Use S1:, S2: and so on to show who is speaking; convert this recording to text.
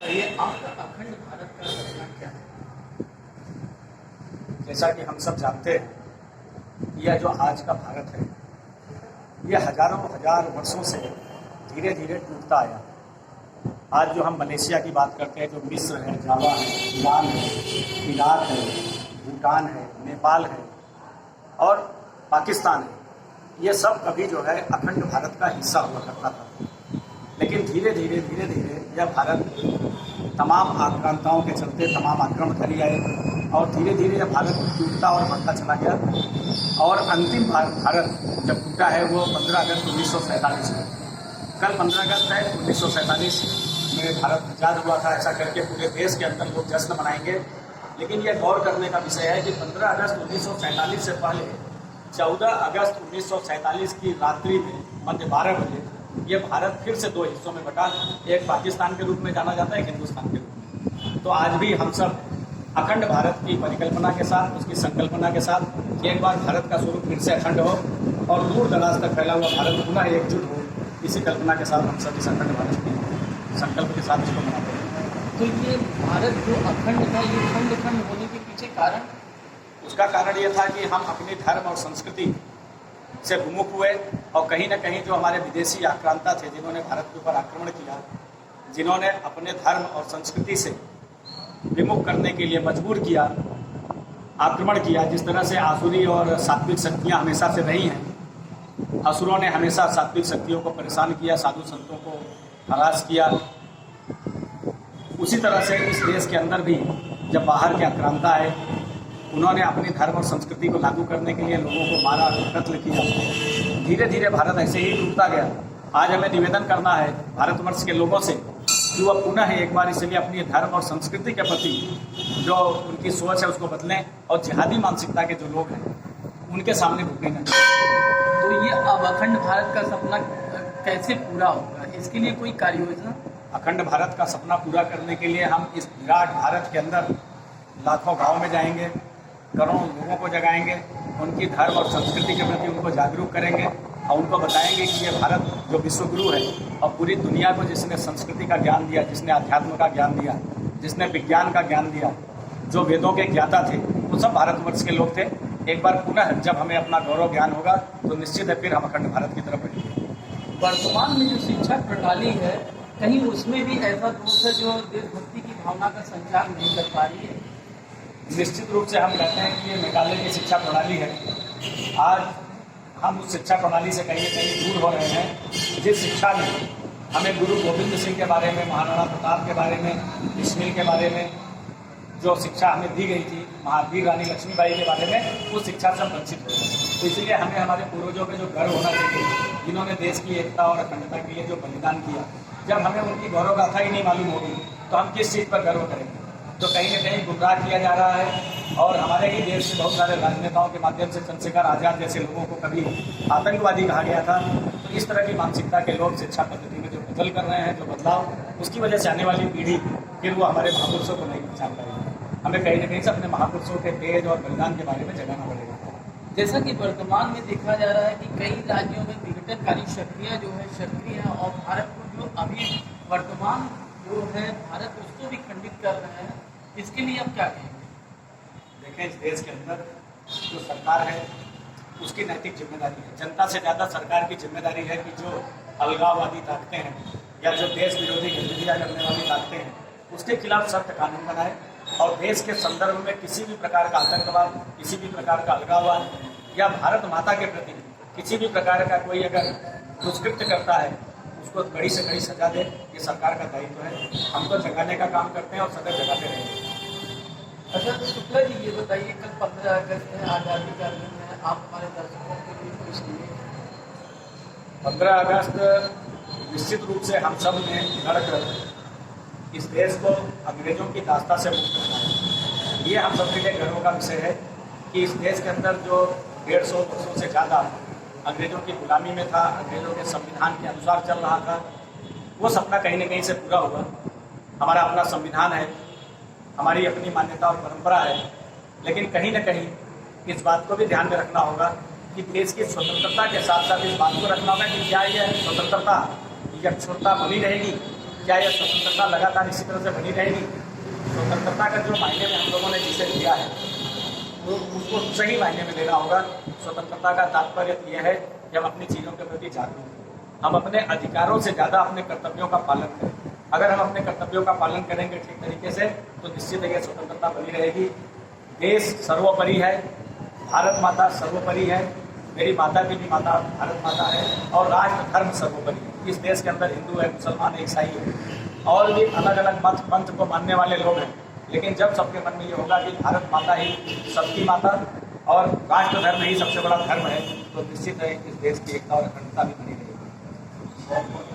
S1: ये आपका अखंड भारत का सपना क्या है?
S2: जैसा कि हम सब जानते हैं, यह जो आज का भारत है, यह हजारों हजार वर्षों से धीरे धीरे टूटता आया। आज जो हम मलेशिया की बात करते हैं, जो मिस्र है, जावा है, ईरान है, इराक है, भूटान है, नेपाल है और पाकिस्तान है, ये सब कभी जो है अखंड भारत का हिस्सा हुआ करता था। लेकिन धीरे धीरे यह भारत तमाम आक्रांताओं के चलते तमाम आक्रमणकारी आए और धीरे धीरे यह भारत टूटता और बढ़ता चला गया। और अंतिम भारत जब टूटा है वो 15 अगस्त 1947 में। कल 15 अगस्त है 1947 में भारत आज़ाद हुआ था। ऐसा करके पूरे देश के अंदर लोग जश्न मनाएंगे। लेकिन यह गौर करने का विषय है कि 15 अगस्त 1947 से पहले 14 अगस्त 1947 की रात्रि में मध्य 12 बजे ये भारत फिर से दो हिस्सों में बटा। एक पाकिस्तान के रूप में जाना जाता है, एक हिंदुस्तान के रूप में। तो आज भी हम सब अखंड भारत की परिकल्पना के साथ, उसकी संकल्पना के साथ कि एक बार भारत का स्वरूप फिर से अखंड हो और दूर दराज तक फैला हुआ भारत पुनः एकजुट हो, इसी कल्पना के साथ हम सब इस अखंड भारत के संकल्प के साथ इसको मनाते हैं।
S1: तो ये भारत जो अखंड था, ये खंड होने के पीछे कारण?
S2: उसका कारण ये था कि हम अपने धर्म और संस्कृति से विमुख हुए और कहीं न कहीं जो हमारे विदेशी आक्रांता थे, जिन्होंने भारत के ऊपर आक्रमण किया, जिन्होंने अपने धर्म और संस्कृति से विमुख करने के लिए मजबूर किया, आक्रमण किया। जिस तरह से आसुरी और सात्विक शक्तियाँ हमेशा से रही हैं, असुरों ने हमेशा सात्विक शक्तियों को परेशान किया, साधु संतों को हरास किया। उसी तरह से इस देश के अंदर भी जब बाहर के आक्रांता आए, उन्होंने अपने धर्म और संस्कृति को लागू करने के लिए लोगों को मारा, कत्ल किया। धीरे धीरे भारत ऐसे ही टूटता गया। आज हमें निवेदन करना है भारतवर्ष के लोगों से कि वह पुनः एक बार इसलिए अपनी धर्म और संस्कृति के प्रति जो उनकी सोच है उसको बदलें और जिहादी मानसिकता के जो लोग हैं उनके सामने झुकने न दें।
S1: तो ये अब अखंड भारत का सपना कैसे पूरा होगा? इसके लिए कोई कार्य योजना?
S2: अखंड भारत का सपना पूरा करने के लिए हम इस विराट भारत के अंदर लाखों गाँव में जाएंगे, करोड़ों लोगों को जगाएंगे, उनकी धर्म और संस्कृति के प्रति उनको जागरूक करेंगे और उनको बताएंगे कि ये भारत जो विश्वगुरु है और पूरी दुनिया को जिसने संस्कृति का ज्ञान दिया, जिसने अध्यात्म का ज्ञान दिया, जिसने विज्ञान का ज्ञान दिया, जो वेदों के ज्ञाता थे, वो सब भारतवर्ष के लोग थे। एक बार पुनः जब हमें अपना गौरव ज्ञान होगा तो निश्चित है फिर हम अखंड भारत की तरफ बढ़ेंगे।
S1: वर्तमान में जो शिक्षा प्रणाली है, कहीं उसमें भी ऐसा दोष है जो देशभक्ति की भावना का संचार नहीं कर पा रही है?
S2: निश्चित रूप से हम कहते हैं कि ये मेघालय की शिक्षा प्रणाली है। आज हम उस शिक्षा प्रणाली से कहीं न कहीं दूर हो रहे हैं। जिस शिक्षा ने हमें गुरु गोविंद सिंह के बारे में, महाराणा प्रताप के बारे में, बिस्मिल के बारे में जो शिक्षा हमें दी गई थी, महावीर रानी लक्ष्मीबाई के बारे में, उस शिक्षा से हम वंचित हो गए। तो इसलिए हमें हमारे पूर्वजों पे जो गर्व होना चाहिए, जिन्होंने देश की एकता और अखंडता के लिए जो बलिदान किया, जब हमें उनकी गौरव गाथा ही नहीं मालूम होगी तो हम किस चीज़ पर गर्व करेंगे? तो कहीं न कहीं गुमराह किया जा रहा है। और हमारे ही देश से बहुत सारे राजनेताओं के माध्यम से चंद्रशेखर आज़ाद जैसे लोगों को कभी आतंकवादी कहा गया था। तो इस तरह की मानसिकता के लोग शिक्षा पद्धति में जो बदल कर रहे हैं, जो बदलाव, उसकी वजह से आने वाली पीढ़ी फिर वो हमारे महापुरुषों को नहीं पहचान पाएगी। हमें कहीं न कहीं से अपने महापुरुषों के तेज और बलिदान के बारे में जगाना पड़ेगा।
S1: जैसा कि वर्तमान में देखा जा रहा है कि कई राज्यों में विघटनकारी शक्तियाँ जो है सक्रिय हैं और भारत को जो अभी वर्तमान जो है भारत उसको भी खंडित कर रहे हैं। इसके लिए आप क्या कहेंगे?
S2: देखें, इस देश के अंदर जो सरकार है उसकी नैतिक जिम्मेदारी है। जनता से ज़्यादा सरकार की जिम्मेदारी है कि जो अलगाववादी ताकतें हैं या जो देश विरोधी गतिविधियाँ करने वाली ताकतें हैं, उसके खिलाफ सख्त कानून बनाए और देश के संदर्भ में किसी भी प्रकार का आतंकवाद, किसी भी प्रकार का अलगाववाद या भारत माता के प्रति किसी भी प्रकार का कोई अगर दुष्कृत्य करता है उसको कड़ी से कड़ी सजा दे। ये सरकार का दायित्व है। हम तो जगाने का काम करते हैं और सदैव जगाते रहेंगे।
S1: अच्छा तो शुक्ला जी, ये बताइए, कल 15 अगस्त है, आज़ादी का दिन है, आप हमारे दर्शकों के लिए कुछ कहिए।
S2: 15 अगस्त निश्चित रूप से हम सब ने लड़कर इस देश को अंग्रेजों की दास्ता से मुक्त करना है। ये हम सब के लिए गर्व का विषय है कि इस देश के अंदर जो 150 वर्षों से ज़्यादा अंग्रेजों की गुलामी में था, अंग्रेजों के संविधान के अनुसार चल रहा था, वो सपना कहीं न कहीं से पूरा हुआ। हमारा अपना संविधान है, हमारी अपनी मान्यता और परंपरा है, लेकिन कहीं न कहीं इस बात को भी ध्यान में रखना होगा कि देश की स्वतंत्रता के साथ साथ इस बात को रखना होगा कि क्या यह स्वतंत्रता, यह अक्षरता बनी रहेगी क्या यह स्वतंत्रता लगातार इसी तरह से बनी रहेगी? स्वतंत्रता का जो मायने में हम लोगों ने जिसे लिया है तो उसको सही मायने में लेना होगा। स्वतंत्रता का तात्पर्य यह है कि हम अपनी चीज़ों के प्रति जागरूक हैं, हम अपने अधिकारों से ज़्यादा अपने कर्तव्यों का पालन करें। अगर हम अपने कर्तव्यों का पालन करेंगे ठीक तरीके से तो निश्चित है स्वतंत्रता बनी रहेगी। देश सर्वोपरि है, भारत माता सर्वोपरि है, मेरी माता की भी माता भारत माता है, और राष्ट्र धर्म सर्वोपरि है। इस देश के अंदर हिंदू है, मुसलमान है, ईसाई है और भी अलग अलग मत पंथ को मानने वाले लोग हैं, लेकिन जब सबके मन में ये होगा कि भारत माता ही सबकी माता और राष्ट्र धर्म ही सबसे बड़ा धर्म है तो निश्चित है इस देश की एकता और अखंडता भी बनी रहेगी।